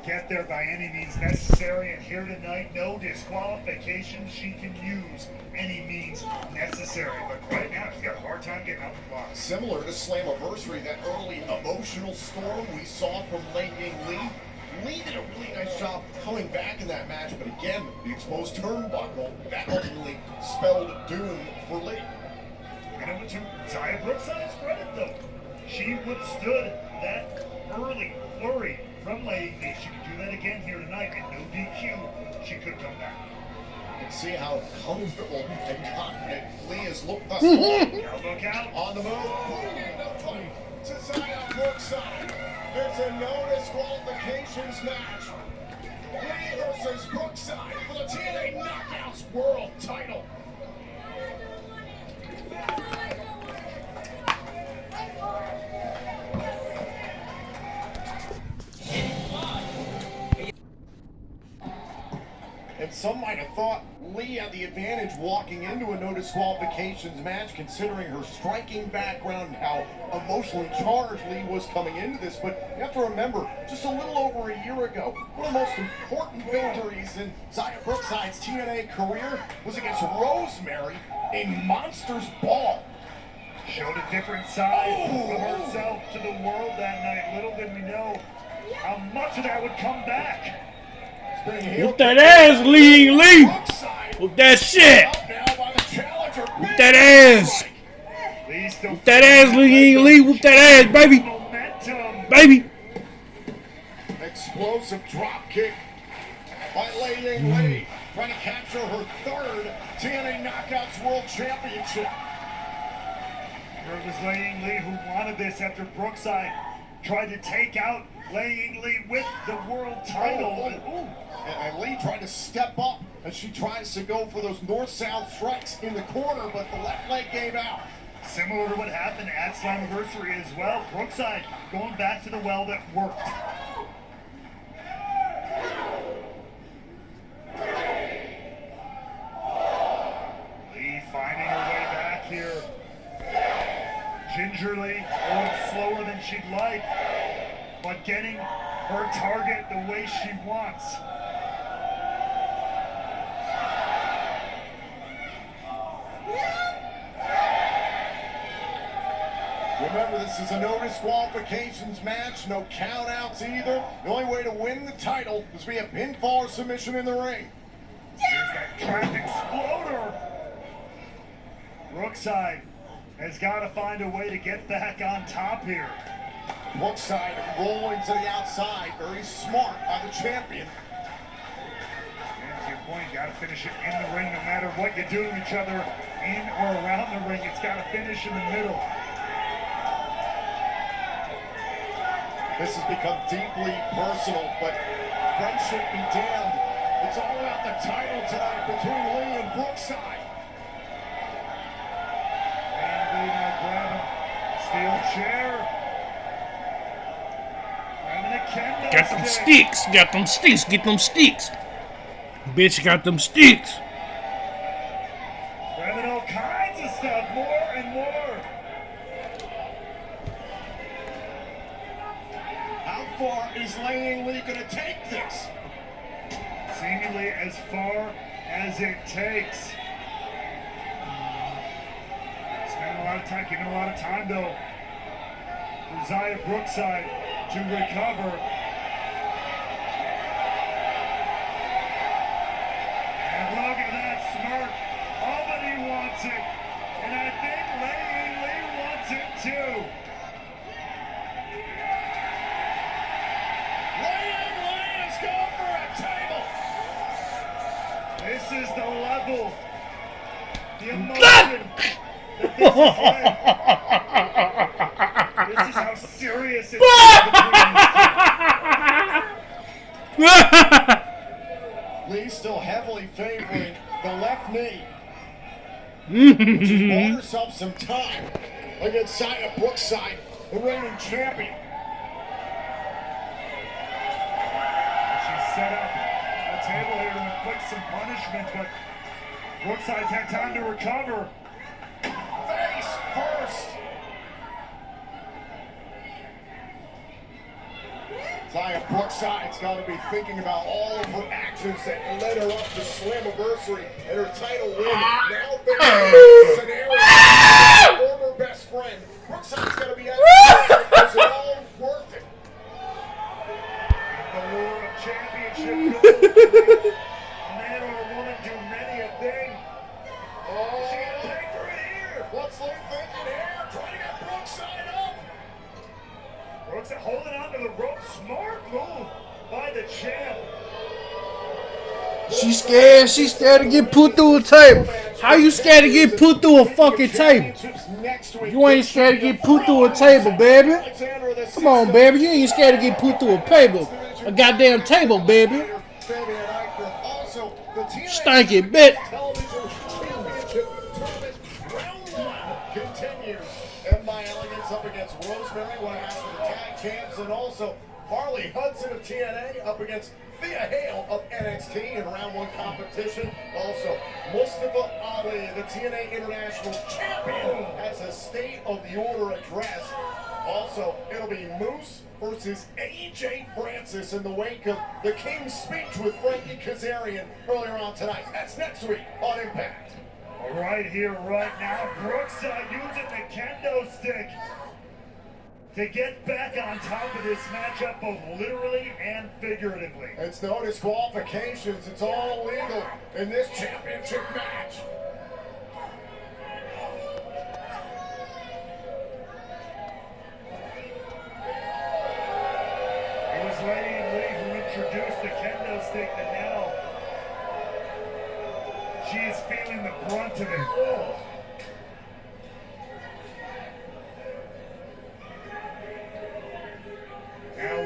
get there by any means necessary, and here tonight, no disqualification. She can use any means necessary, but right now she's got a hard time getting out the block. Similar to Slammiversary, that early emotional storm we saw from Ying Lee. Lee did a really nice job coming back in that match, but again, the exposed turnbuckle, that ultimately spelled doom for Lee. And over to Zaya Brookside's credit, though. She withstood that early flurry from Ying Lee. She could do that again here tonight, and no DQ, she could come back. You can see how comfortable and confident Lee has looked thus far. Look out. On the move, putting in the fight to Zaya Brookside. It's a no disqualifications match. Lee versus Brookside for the TNA Knockouts World Title. And some might have thought Lee had the advantage walking into a no disqualifications match, considering her striking background and how emotionally charged Lee was coming into this. But you have to remember, just a little over a year ago, one of the most important victories in Zaya Brookside's TNA career was against Rosemary in Monsters Ball. Showed a different side of herself to the world that night. Little did we know how much of that would come back. Whoop that ass, Lee Lee. Whoop that shit. Whoop that ass. Whoop that ass, Lee Lee. Whoop that ass, baby. Baby. Explosive drop kick by Ying Lee, trying to capture her third TNA Knockouts World Championship. It was Ying Lee who wanted this after Brookside tried to take out Ying Lee with the world title. And Lee tried to step up as she tries to go for those north-south strikes in the corner, but the left leg gave out. Similar to what happened at Slammiversary as well. Brookside going back to the well that worked. Lee finding her way back here. Gingerly, a little slower than she'd like, but getting her target the way she wants. Remember, this is a no disqualifications match, no countouts either. The only way to win the title is via pinfall or submission in the ring. Here's that trap exploder. Brookside has got to find a way to get back on top here. Brookside rolling to the outside, very smart by the champion. And to your point, you got to finish it in the ring no matter what you do to each other in or around the ring. It's got to finish in the middle. This has become deeply personal, but friendship be damned. It's all about the title tonight between Lee and Brookside. And Lee now grabbing steel chair. Grabbing a kendo Got them sticks. Got them sticks. Get them sticks. Bitch got them sticks. Grabbing all kinds of stuff. More and more. How far is Ying Lee going to take this? Seemingly as far as it takes. Spending a lot of time, giving a lot of time though for Zaya Brookside to recover. And look at that smirk. Albany wants it. And I think Ying Lee wants it too. This is the level, the emotion that this is like. This is how serious it is between Lee still heavily favoring the left knee. She's bought herself some time against Zaya Brookside, the reigning champion. She's set up a table here to inflict some punishment, but Brookside's had time to recover. Face first. Zaya Brookside's got to be thinking about all of her actions that led her up to Slammiversary and her title win. Now there's a scenario with her former best friend. Brookside's got to be asking herself, is it all worth it? The lure of championship gold. A man or a woman do many a thing. Oh, She gonna pay for it here. what's Lee thinking here? Trying to get Brookside up. Brookside holding on to the rope. Smart move by the champ. She's scared. She's scared to get put through a table. How you scared to get put through a fucking table? You ain't scared to get put through a table, baby. Come on, baby. You ain't scared to get put through a table. A goddamn table, baby. Stanky bitch. Continues. M.I. Elegance up against Rosemary, one half of the tag champs, and also Harley Hudson of TNA up against Thea Hale of NXT in round one competition. Also, Mustafa Ali, the TNA International Champion, has a state of the order address. Also, it'll be Moose versus AJ Francis in the wake of the King's speech with Frankie Kazarian earlier on tonight. That's next week on Impact. Right here, right now, Brookside using the kendo stick to get back on top of this matchup, both literally and figuratively. It's no disqualifications. It's all legal in this championship match. It was Lady Lee who introduced the kendo stick, and now she is feeling the brunt of it. Oh. Now,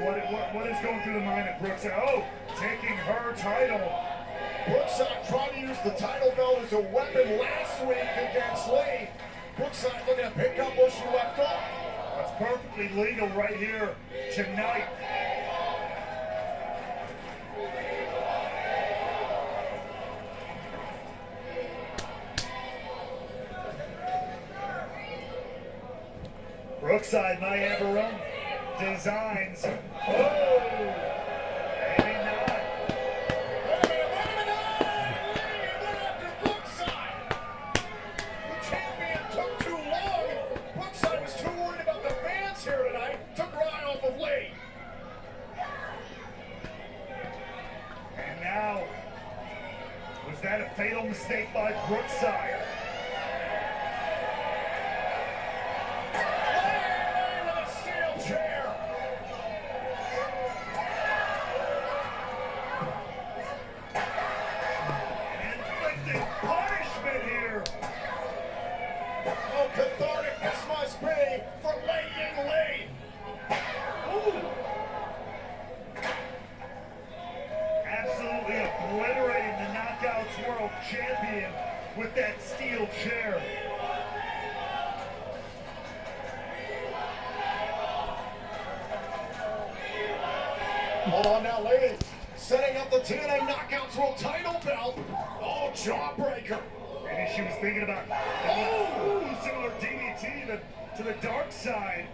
what is going through the mind of Brookside? Oh, taking her title. Brookside trying to use the title belt as a weapon last week against Lee. Brookside looking to pick up where she left off. That's perfectly legal right here tonight. Brookside might have her own designs. Oh! Maybe not. The champion took too long. Brookside was too worried about the fans here tonight. Took her eye off of Lee. And now, was that a fatal mistake by Brookside? Chair. Inflicting punishment here. Oh, cathartic this must be for Ying Lee. Ooh. Absolutely obliterating the Knockouts World Champion with that steel chair. Hold on now, ladies. Setting up the TNA Knockouts World title belt. Oh, jawbreaker. Maybe she was thinking about similar DDT to the dark side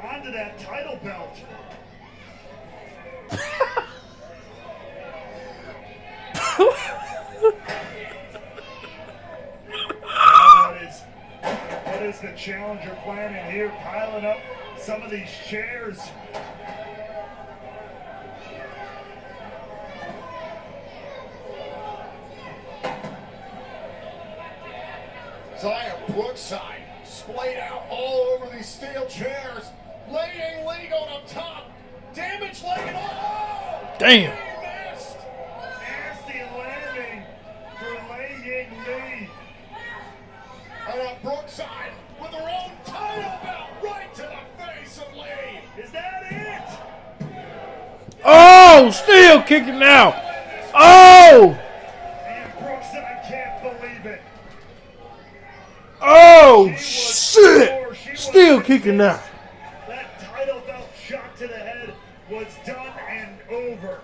onto that title belt. What is the challenger planning here? Piling up some of these chairs. Zaya Brookside splayed out all over these steel chairs. Ying Lee going up top. Damage leg and all. Damn. Lee missed. Nasty landing for Ying Lee. And now Brookside with her own title belt right to the face of Lee. Is that it? Oh, still kicking out. Oh. And Brookside can't believe it. Oh, shit. Still kicking out. That title belt shot to the head was done and over.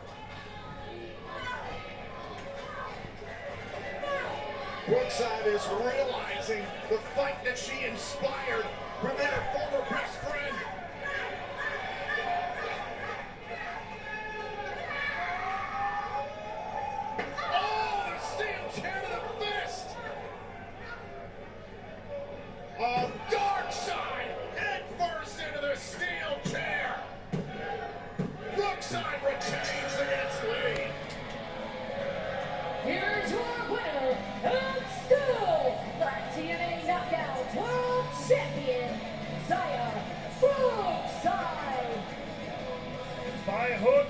Brookside is realizing the fight that she inspired with her former best friend. Brookside retains against Lee. Here's your winner, and still the TNA Knockout World Champion, Zaya Brookside. By hook,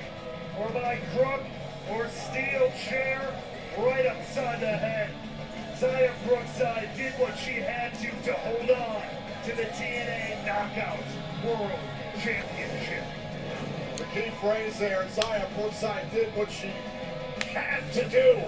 or by crook, or steel chair, right upside the head. Zaya Brookside did what she had to hold on to the TNA Knockout World Championship. The key phrase there, Zaya Brookside did what she had to do.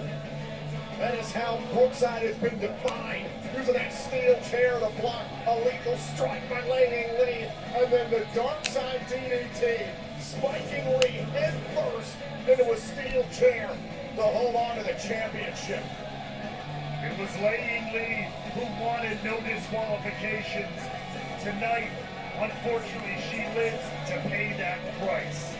That is how Brookside has been defined. Using that steel chair to block a lethal strike by Ying Lee. And then the dark side DDT, spiking Lee head first into a steel chair to hold on to the championship. It was Ying Lee who wanted no disqualifications. Tonight, unfortunately, she lives to pay that price.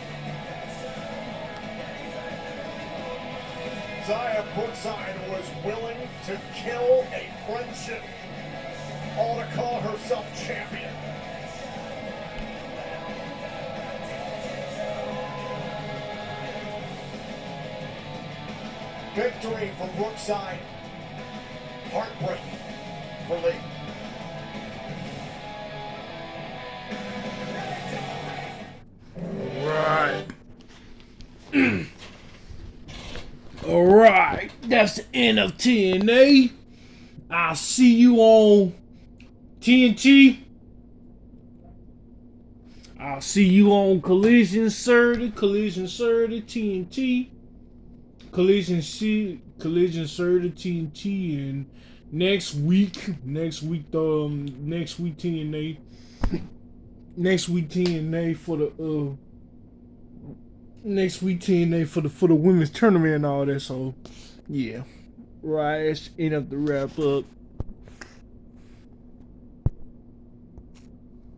Zaya Brookside was willing to kill a friendship, all to call herself champion. Victory for Brookside. Heartbreak for Lee. Right. Alright, that's the end of TNA. I'll see you on TNT. I'll see you on Collision 30 TNT. Collision 30 TNT, and next week TNA. Next week TNA for the next week TNA for the women's tournament and all that. So yeah, right. That's the end of the wrap up.